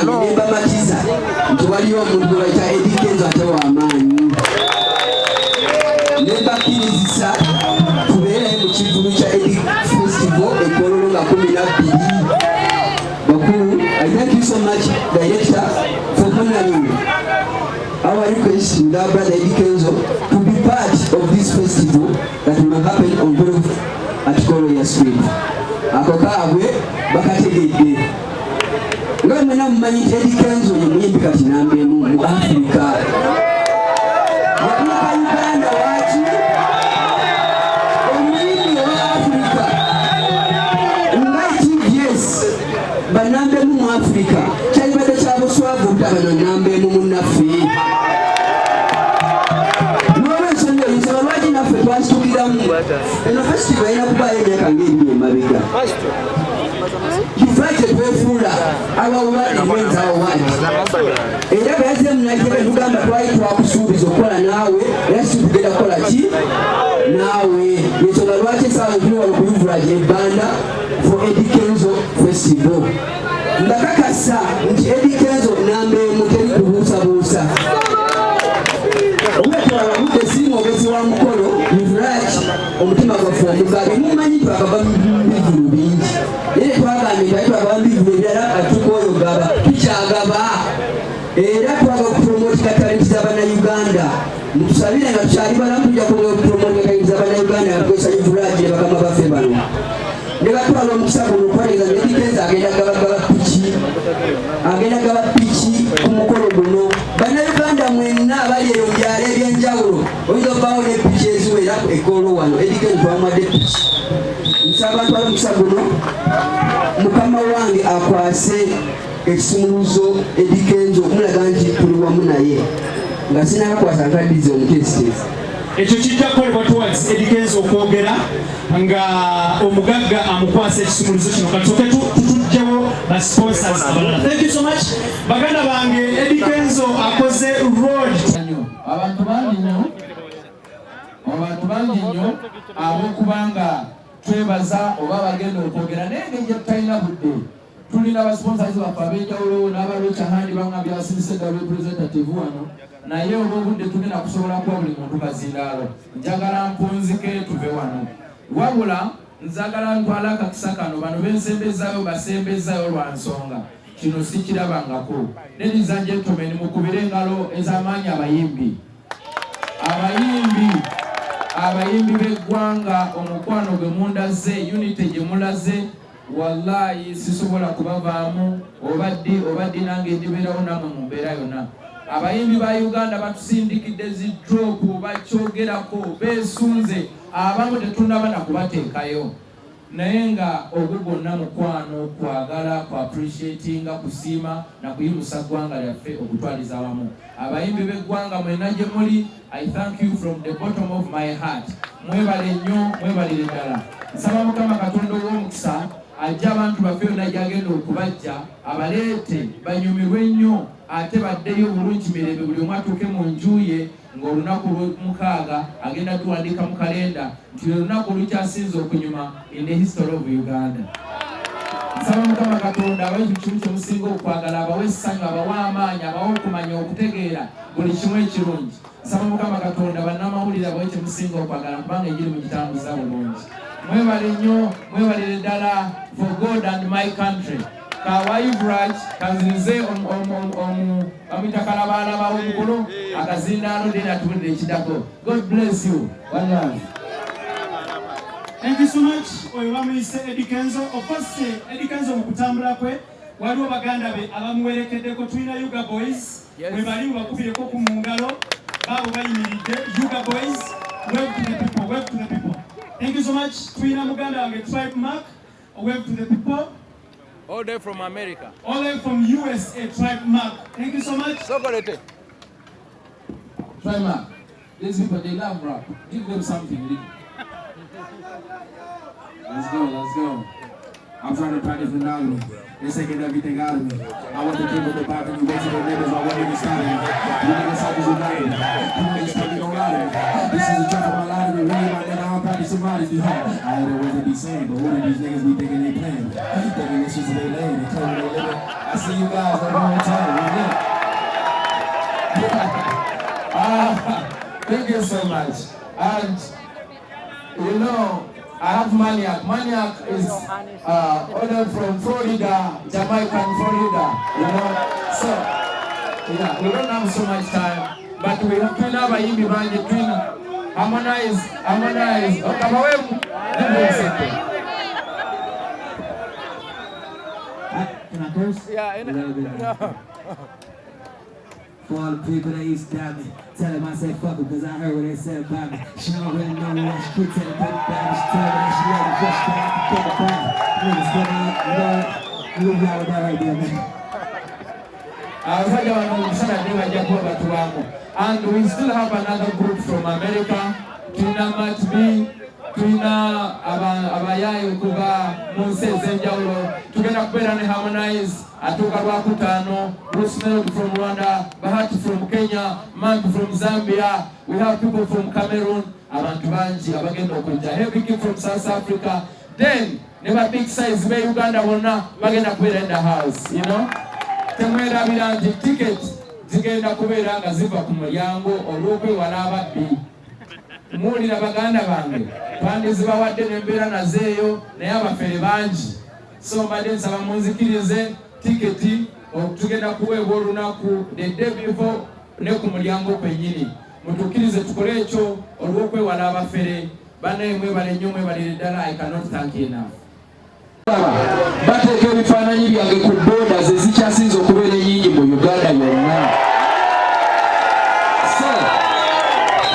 nange nembamatiza nti waliwo omuntu gwe bayita Eddy Kenzo ate w'amaanyi. Nembakkirizisa tubeerayo mu kivulu kya Eddy Festival e Kololo nga 12. Bakulu, I thank you so much, Director, for honoring our request with our brother Eddy Kenzo to be part of this festival that will happen on 12 at Kololo Street. Ako kaabwe bakategedde. Nga mwena mumanyi nti Eddy Kenzo ye muyimbi kati nambeemu mu Africa. Yakulaka Uganda waki omuyimbi wa Africa. Nga TVS banambeemu mu Africa. Kyalibadde kya buswavu obutaba nonambeemu munnaffe. N'olwensonga eyo nsaba lwaki naffe twasitukiramu. Eno festival erina kubaayo emyaka ng'ebiri emabega. Kifaaje twefuula abawulani wenza awani. Era bwe yazze munajjebe tugamba twali twakusuubiza okukola naawe era situgenda kukola ki naawe. Yensonga lwaki esaawa tuli wano kuyuvula gy'ebbanda for Eddy Kenzo Festival. Ndakakasa nti Eddy Kenzo nambeemu teri kubuusabuusa. Omwetwala budde si mwogezi wa mukolo yuvulaki omutima gwaffe omugabi. Mumanyi twagaba bivulu bingi. Naye twagambye twali twagaba bivulu ebirala atukoyo gaba tukyagaba. Era twagala okupromotinga talenti z'Abannayuganda. Mutusabire nga tukyali balamu tujja kupromotinga talenti z'Abannayuganda nga tukozesa yuvulaki ne bakama baffe bano. Ne batwala omukisa guno okwaliriza ne Eddy Kenzo agenda gaba piki ku mukolo guno. Bannayuganda mwenna abali eyo mu byalo ebyenjawulo oyinza okubaawo ne piki eziwera e Kololo wano. Eddy Kenzo twamuwadde piki. Nsaba batwala omukisa guno mukama wange akwase ekisumuluzo Eddy Kenzo okumulaga nti tuli wamu naye nga sinakakwasa nkaddize omutesitesi. Ekyo kijja kukolebwa towards Eddy Kenzo okwogera nga omugagga amukwasa ekisumuluzo kino. Katooke tutujjawo ba sponsors abalala. Thank you so much. Baganda bange, Eddy Kenzo akoze road. Abantu bangi nnyo ab'okubanga twebaza oba bagenda okwogera naye ng'enje tutalina budde. Tulina ba sponsors baffe ab'enjawulo n'abalwekya handi bangambye abasindise ga representative wano. Naye olw'obudde tugenda kusobola kuwa buli muntu kazindaalo. Njagala mpunzike tuve wano. Wabula nzagala ntwala akakisa kano bano bensembezaayo basembezaayo lwa nsonga. Kino sikirabangako. Ladies and gentlemen, mukubire engalo ez'amaanyi abayimbi b'eggwanga, omukwano gwe mundaze, unity gye mulaze, wallahi sisobola kubavaamu obaddi nange ndibeerawo namwe mu mbeera yonna. Abayimbi ba Uganda batusindikidde zi drop bakyogerako beesunze abamu tetunaba na kubateekayo. Naye nga ogwo gwonna mukwano kwagala ku appreciatinga kusiima na kuyimusa ggwanga lyaffe okutwaliza awamu. Abayimbi b'eggwanga mwenna gye muli, I thank you from the bottom of my heart. Mwebale nnyo, mwebalire ddala. Nsaba Mukama Katonda ow'omukisa ajja abantu baffe yonna gy'agenda okubajja abaleete banyumirwe nnyo ate baddeyo bulungi mirembe buli omu atuuke mu nju ye ng'olunaku lw'omukaaga agenda tuwandiika mu kalenda nti olunaku olukyasinze okunyuma in the history of Uganda. Nsaba Mukama Katonda abawe kimu kye musinga okwagala, abawe essanyu, abawe amaanyi, abawe okumanya okutegeera buli kimu ekirungi. Nsaba Mukama Katonda bannamawulire abawe kye musinga okwagala kubanga enjiri mugitambuza bulungi. Mwebale nnyo, mwebalire ddala for God and my country. Kawayuvraj kanzinize amita kalabala bawumukulu akazindaalo dena tubulire ekidako. God bless you. One love. Thank you so much. Oyo bamuyise Eddy Kenzo. Of course, Eddy Kenzo mu kutambula kwe waliwo baganda be abamuwerekeddeko. Tulina Yuga Boys bwe bali bakubireko ku mungalo baabo bayimiridde. Yuga Boys, wave to the people, wave to the people. Thank you so much. Tulina muganda wange Tribe Mark, wave to the people. All day from America. All day from USA, Tribe Mark. Thank you so much. So good. Tribe Mark. These people, they love rap. Give them something. Let's go. I'm trying to practice the knowledge. They're taking everything out of me. I want the people to buy me. Wait till the neighbors. I want to stop me. You niggas always united. You niggas talking on lottery. This is a trap of my lottery. Really, my nigga, I'm practicing somebody. I had a way to be saying, but what do these niggas be thinking they playing? Thinking this is their lane. They tell me they live it. I see you guys a long time. Thank you so much. And you know, I have Maniac. Maniac is ordered from Florida, Jamaican Florida. You know, so yeah, we don't have so much time, but we have to have a yimbi banje twina. Harmonize. Okabawemu. Can I curse? Yeah, no. For all the people that used to doubt me, tell them I said fuck it, cause I heard what they said about me. She don't really know me, she quit telling me about me. She told me that she let me push back to get the body. Niggas get out, you know, y'all with that right there, man. And we still have another group from America. Tuna Mat B, Tuna Abayayi kuba Munse Zenjaulo. Tugenda kubera ne Harmonize. Atuka Wakutano, Rosemary from Rwanda, Bahati from Kenya, Mank from Zambia. We have people from Cameroon, Abantu Banji, Abagendo Kunja, Heavy King from South Africa. Then, never big size, where Uganda wona, Bagenda Kubera in the house, you know? Temwera bilanji ticket, zigenda kubera nga ziva ku mulyango olw'okwe walaba B. Muwulira baganda bange, twandizibawadde n'embeera nazeeyo naye abafere bangi. So mbadde nsaba munzikirize tiketi okutugenda kuweebwa olunaku the day before ne ku mulyango kwennyini. Mutukkirize tukole ekyo olw'okwewala abafere. Bannaye mwebale nnyo mwebalire ddala. I cannot thank you enough. Bateeka ebifaananyi byange ku borders ezikyasinze okubeera ennyingi mu Uganda yonna. So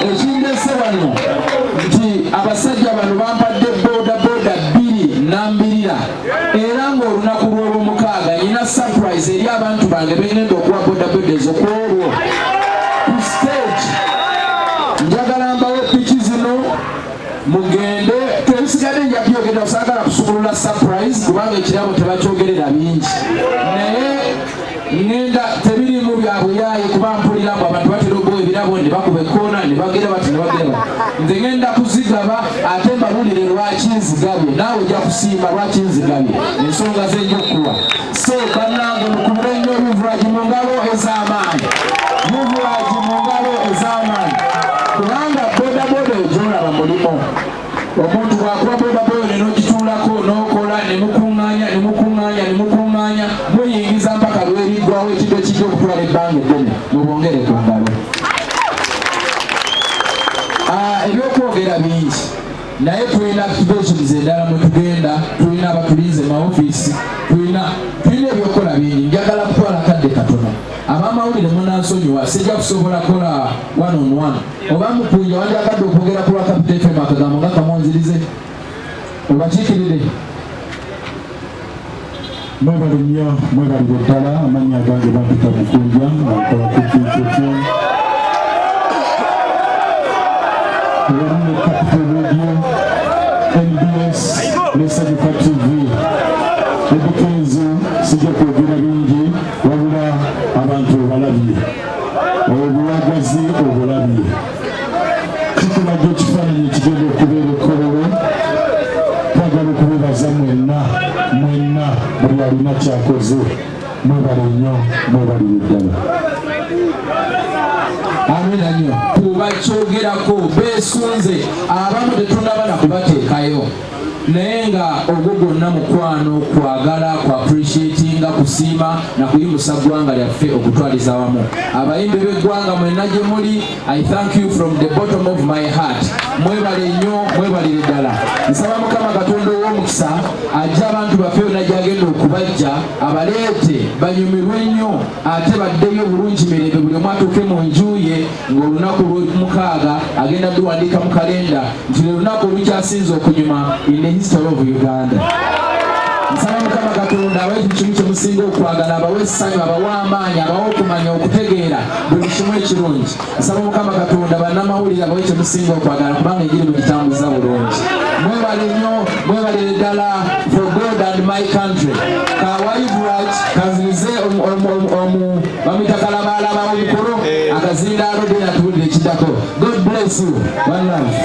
ekindeese wano nti abasajja bano bampadde boda 2 nambirira era ng'olunaku lw'olwomukaaga nina surprise eri abantu bange bengenda okuwa boda ezokwolwo ku stage. Njagala mbawo piki zino mugende tebisigadde nja byogenda osagala kusubulula surprise kubanga ekirabo tebakyogerera bingi naye ngenda tebirimu byabuyaayi kuba mpulira mbu abantu batera ogowa ebirabo ne bakuba ekkoona ne bagera bati ne bagera nze ngenda kuzigaba ate mbabulire lwaki nzigabye naawe ojja kusiima lwaki nzigabye ensonga zenja okuwa. So bannange mukubire nnyo bivulagi mu ngalo ez'amaanyi, bivulagi mu ngalo ez'amaanyi kubanga bodaboda egyolaba mulimu. Omuntu bw'akuba bodaboda n'ogituulako n'okola ne mukuŋŋaanya muyingiza mpaka lweriggwawo ekintu ekijja okutwala ebbanga eddene mubongere ku ngalo. Ebyokwogera bingi naye tulina activations endala mwe tugenda, tulina abatulize maofiisi, tulina ebyokola bingi. Njagala kutwala kadde katono. Abamawulire munansonyiwa sijja kusobola kola 1-on-1 oba mukunja wanjagadde okwogera ku lwa Capital FM akagambo nga kamunzirize obakiikirire. Mwebale nnyo, mwebalire ddala. Amannya gange bampita Mukunja nkola ku kubyekivulu. Walimu Capital Radio, NBS, Nesanyuka TV. EDDY KENZO sijja kwogera bingi wabula abantu obalabye, obulagazi obulabye. Kikulaga ekifaananyi ekigenda okubeera Kololo. Twagala okubebaza mwenna buli alina kyakoze. Mwebale nnyo, mwebalire ddala. Amina nnyo. Tubakyogerako beesunze abamu tetunaba na kubateekayo naye nga ogwo gwonna mukwano kwagala ku appreciatinga kusiima na kuyimusa ggwanga lyaffe okutwaliza wamu. Abayimbi b'eggwanga mwenna gye muli, I thank you from the bottom of my heart. Mwebale nnyo, mwebalire ddala. Nsaba Mukama Katonda ow'omukisa ajja abantu baffe yonna gy'agenda okubajja abaleete banyumirwe nnyo ate baddeyo bulungi mirembe buli omu atuuke mu nju ye ng'olunaku lw'omukaaga agenda duwandiika mu kalenda nti lwe lunaku olukyasinze okunyuma in the history of Uganda. Nsaba Mukama Katonda abawe kimu kye musinga okwagala, abawe essanyu, abawe amaanyi, abawe okumanya okutegeera buli kimu ekirungi. Nsaba Mukama Katonda bannamawulire abawe kye musinga okwagala kubanga enjiri mugitambuza bulungi. Mwebale nnyo, mwebalire ddala for God and my country. Kawaibulaj kazinize bamwita Kalabalaba omukulu akazindaalo dde natubulira ekiddako. God bless you. One love.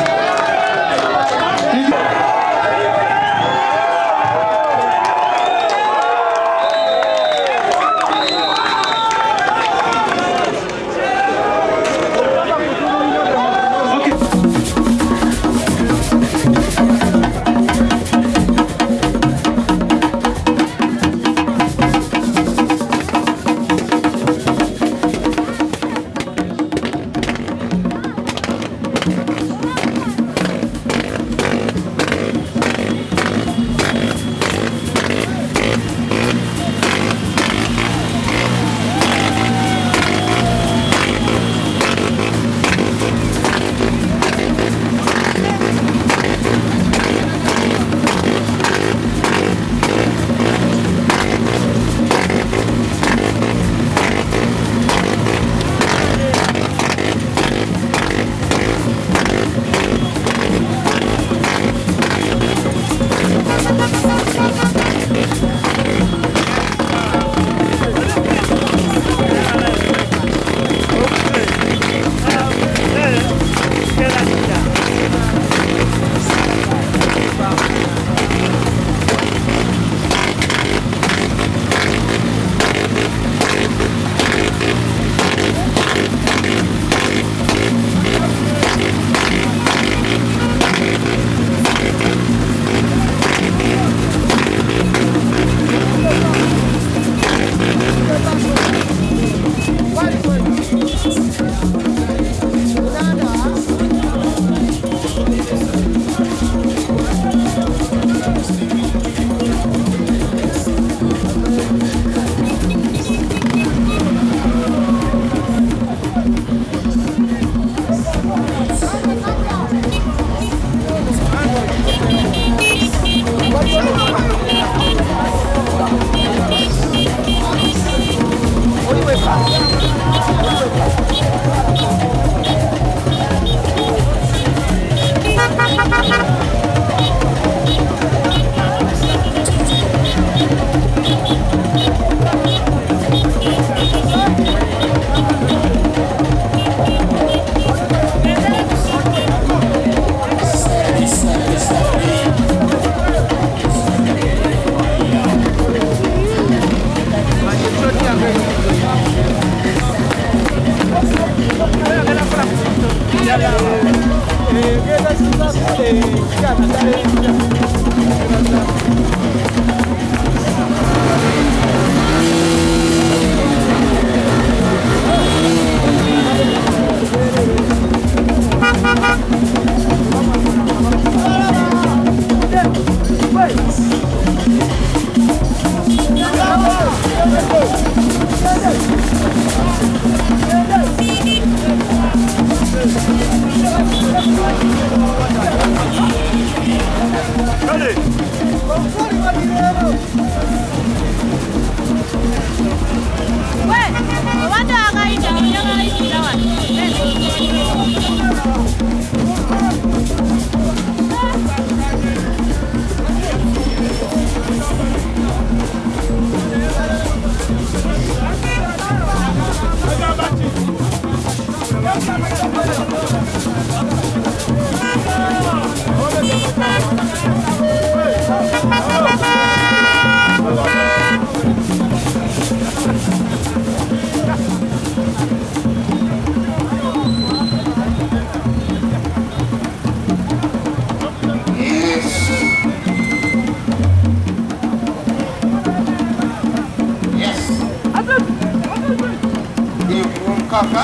Kaka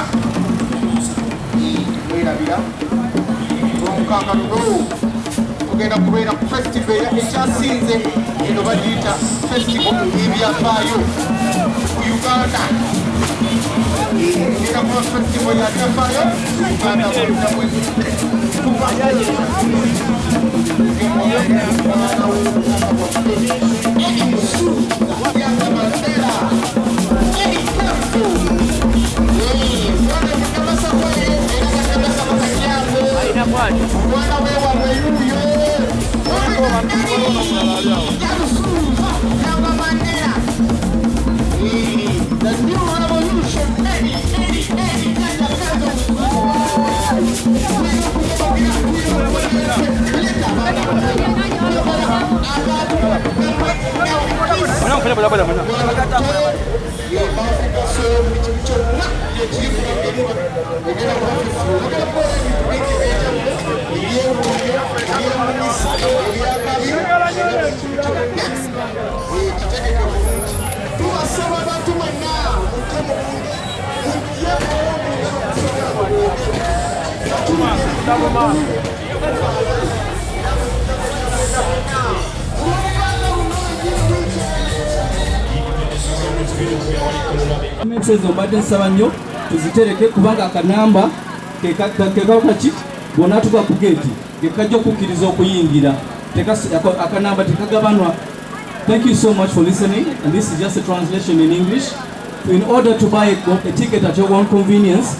mwirabira omukaka luno tugenda kubeera ku festival ekyasinze eno bagiyita festival y'ebyafaayo ku Uganda. Tugenda kuba festival ya byafaayo Uganda the new revolution, EDDY Message obadde nsaba nnyo tuzitereke kubanga akanamba kekakaki bwonna tuka ku geeti kekajja okukkiriza okuyingira akanamba tekagabanwa. Thank you so much for listening, and this is just a translation in English. In order to buy a ticket at your own convenience,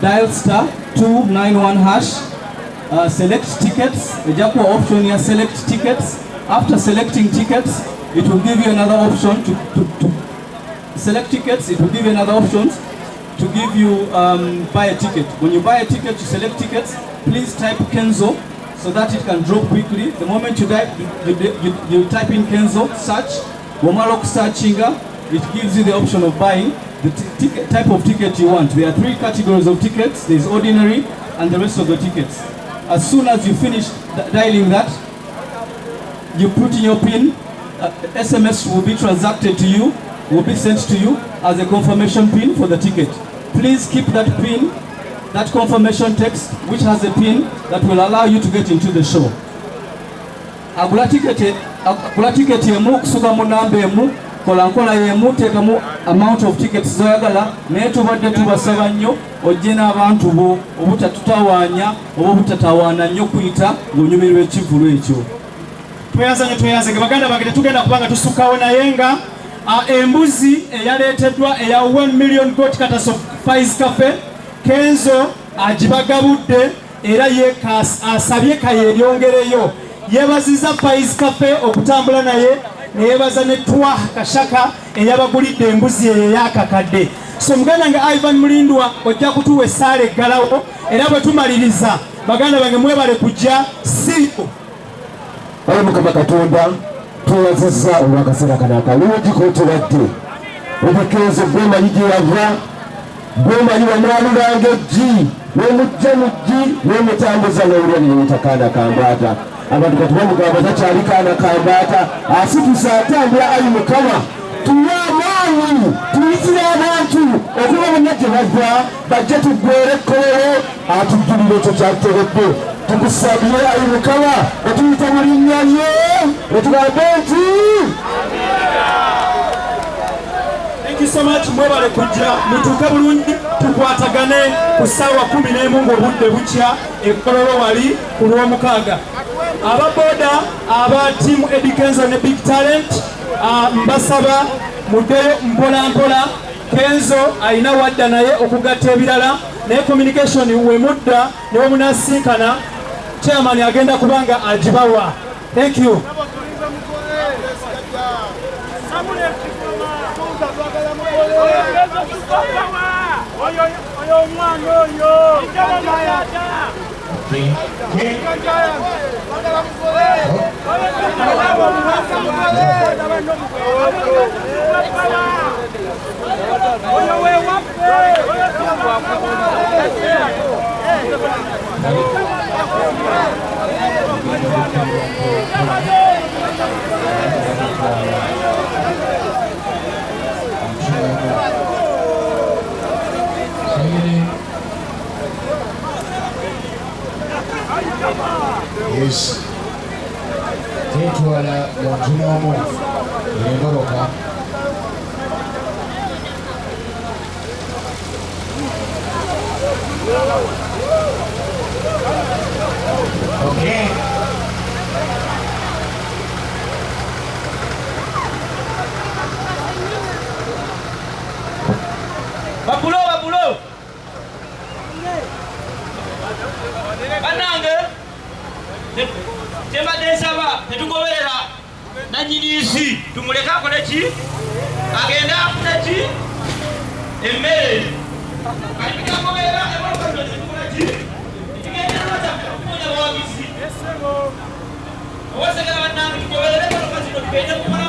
dial *291#, select tickets, ejja option here, select tickets. After selecting tickets, it will give you another option to select tickets. It will give you another option to give you buy a ticket. When you buy a ticket, you select tickets. Please type Kenzo so that it can drop quickly. The moment you type in Kenzo, search. Womalok searchinga, it gives you the option of buying the type of ticket you want. There are 3 categories of tickets. There is ordinary and the rest of the tickets. As soon as you finish dialing that, you put in your PIN. SMS will be transacted to you, will be sent to you as a confirmation PIN for the ticket. Please keep that PIN, that confirmation text, which has a PIN that will allow you to get into the show. Agula ticket yemu kusuka mu namba emu, kola nkola yemu, tekamu amount of tickets zoyagala, naye tubadde tubasaba nnyo ojje n'abantu bo obutatutawaanya oba obutatawaana nnyo kuyita ng'onyumirwa ekivulu ekyo. Tweyanzenge baganda bange tetugenda kubanga tusukkawo naye nga embuzi eyaleeteddwa eya 1 million goat cutters of Faiz Cafe Kenzo agibagabudde era ye asabye kayeeryongereyo. Yeebazizza Faiz Cafe okutambula naye neyebaza ne Twa Kashaka eyabagulidde embuzi eyo eyakakadde. So muganda nga Ivan Mulindwa ojja kutuwa essaala eggalawo era bwe tumaliriza baganda bange mwebale kujja siripo. Oyo Mukama Katonda tuwazizza olw'akaseera kano akalungi k'otubadde. EDDY KENZO gwemanyi gye yava, gwemanyi wamwalulanga eggi, n'omujja mu ggi n'omutambuza n'owulira neyeeta kaana kambaata. Abantu kati bamugamba takyali kaana kambaata, asitusa atambula. Ayi Mukama tuwe amaanyi tuyitire abantu okuba bonna gye bava bajje tuggweere Kololo atujjulire ekyo kyatutegedde. Tukusabire Ayi Mukama otuyita mu linnya lye etugambe nti Thank you so much. Mwebale kujja mutuuke bulungi tukwatagane ku ssaawa 11 ng'obudde bukya Kololo wali ku Lwomukaaga. Ababoda aba tiimu EDDY KENZO ne Big Talent mbasaba muddeyo mpola mpola. Kenzo alina wadda naye okugatta ebirala naye communication we mudda ne wemunasinkana chairman agenda kubanga agibawa. Thank you. Oyo Yes. Tetwala yontunomu engoroka. Okay. Bapulo. Banange. Tema desaba tetugoberera nanyinisi tumuleka akole ki agenda akole ki emmere alipikagoberera ebolokozo tetukola ki tugenda lwata kumonya bwagisi owasegera bannange tugoberere ebolokozo tugende kukola